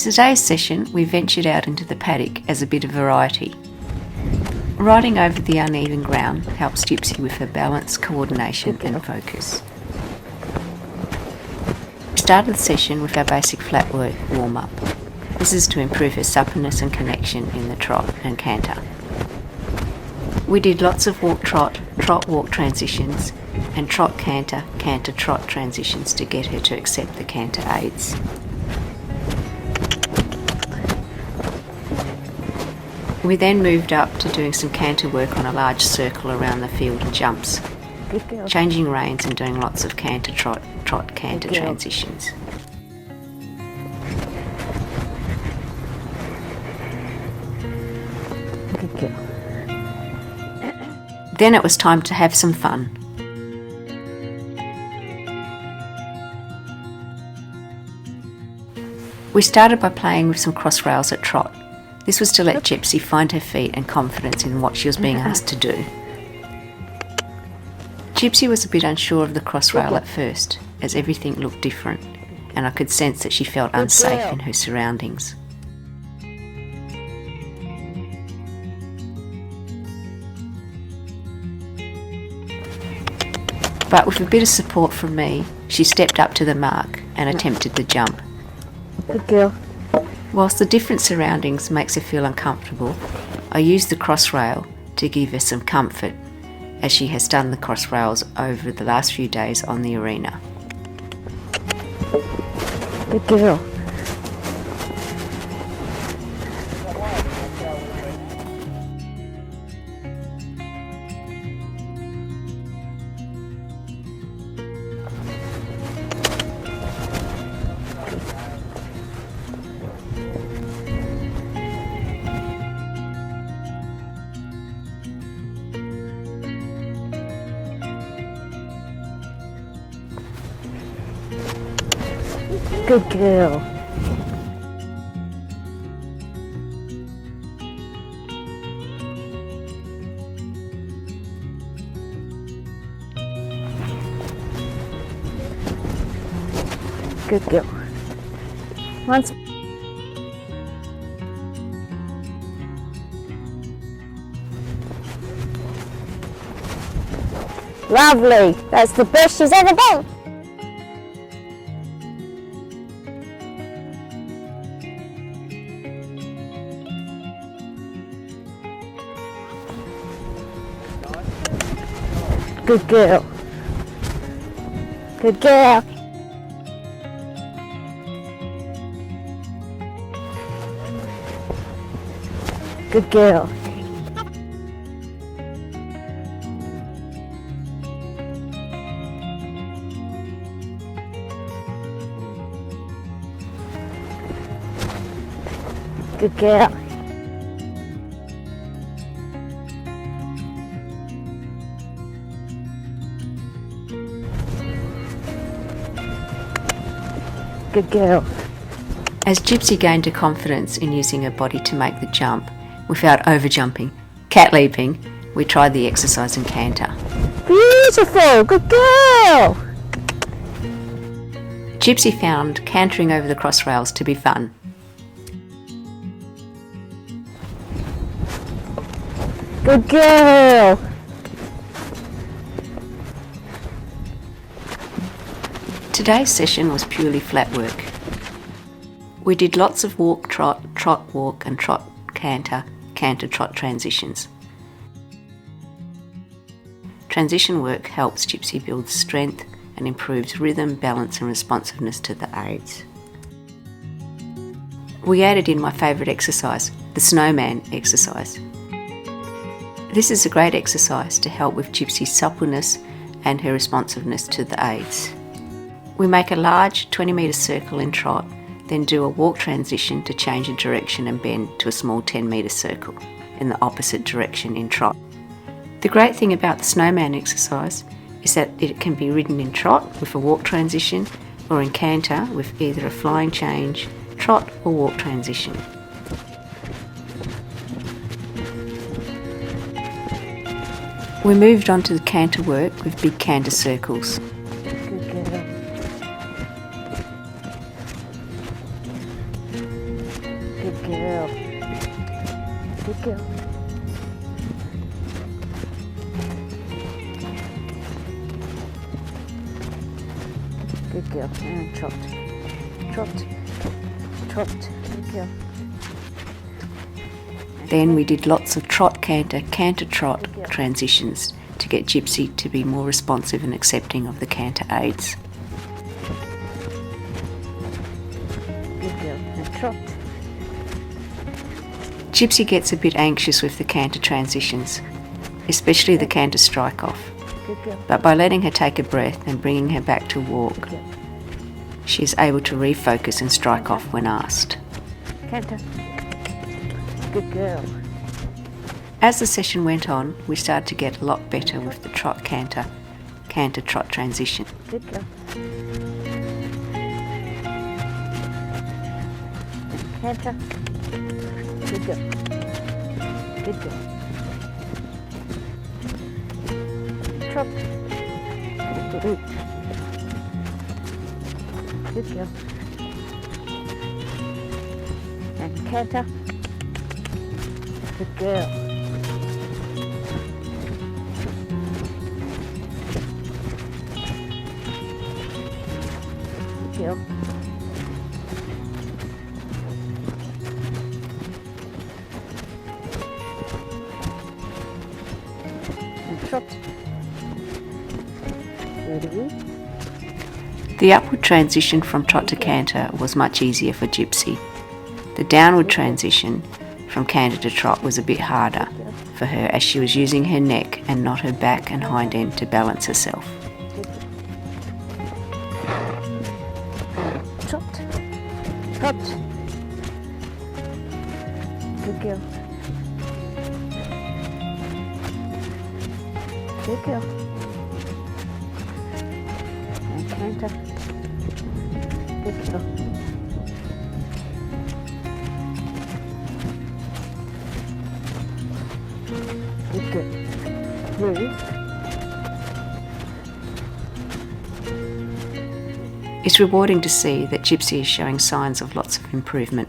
today's session we ventured out into the paddock as a bit of variety. Riding over the uneven ground helps Gypsy with her balance, coordination and focus. We started the session with our basic flatwork warm-up. This is to improve her suppleness and connection in the trot and canter. We did lots of walk-trot, trot-walk transitions and trot-canter, canter-trot transitions to get her to accept the canter aids. We then moved up to doing some canter work on a large circle around the field and jumps, changing reins and doing lots of canter-trot, trot-canter transitions. Then it was time to have some fun. We started by playing with some cross rails at trot. This was to let Gypsy find her feet and confidence in what she was being asked to do. Gypsy was a bit unsure of the cross rail at first, as everything looked different, and I could sense that she felt unsafe in her surroundings. But with a bit of support from me, she stepped up to the mark and attempted the jump. Good girl. Whilst the different surroundings makes her feel uncomfortable, I use the cross rail to give her some comfort, as she has done the cross rails over the last few days on the arena. Good girl. Good girl. Good girl. Once. Lovely. That's the best she's ever done. Good girl. Good girl. Good girl. Good girl. Good girl. As Gypsy gained her confidence in using her body to make the jump without over-jumping, cat leaping, we tried the exercise in canter. Beautiful. Good girl. Gypsy found cantering over the cross rails to be fun. Good girl. Today's session was purely flat work. We did lots of walk-trot, trot-walk and trot-canter, canter-trot transitions. Transition work helps Gypsy build strength and improves rhythm, balance and responsiveness to the aids. We added in my favourite exercise, the snowman exercise. This is a great exercise to help with Gypsy's suppleness and her responsiveness to the aids. We make a large 20-metre circle in trot, then do a walk transition to change a direction and bend to a small 10-metre circle in the opposite direction in trot. The great thing about the snowman exercise is that it can be ridden in trot with a walk transition or in canter with either a flying change, trot or walk transition. We moved on to the canter work with big canter circles. girl. Good girl. And trot. Trot. Trot. Good girl. Then we did lots of trot-canter, canter-trot transitions to get Gypsy to be more responsive and accepting of the canter aids. Good girl. And trot. Gypsy gets a bit anxious with the canter transitions, especially the canter strike-off. Good girl. But by letting her take a breath and bringing her back to walk, Good. she is able to refocus and strike off when asked. Canter. Good girl. As the session went on, we started to get a lot better with the trot-canter, canter-trot transition. Good girl. Canter. Good girl. Good girl. Trot. Good. Good girl. And canter. Good girl. Good girl. And trot. Ready? The upward transition from trot to canter was much easier for Gypsy. The downward transition from canter to trot was a bit harder for her as she was using her neck and not her back and hind end to balance herself. Trot. Trot. Good girl. Good girl. And canter. Good girl. Good girl. Move. It's rewarding to see that Gypsy is showing signs of lots of improvement.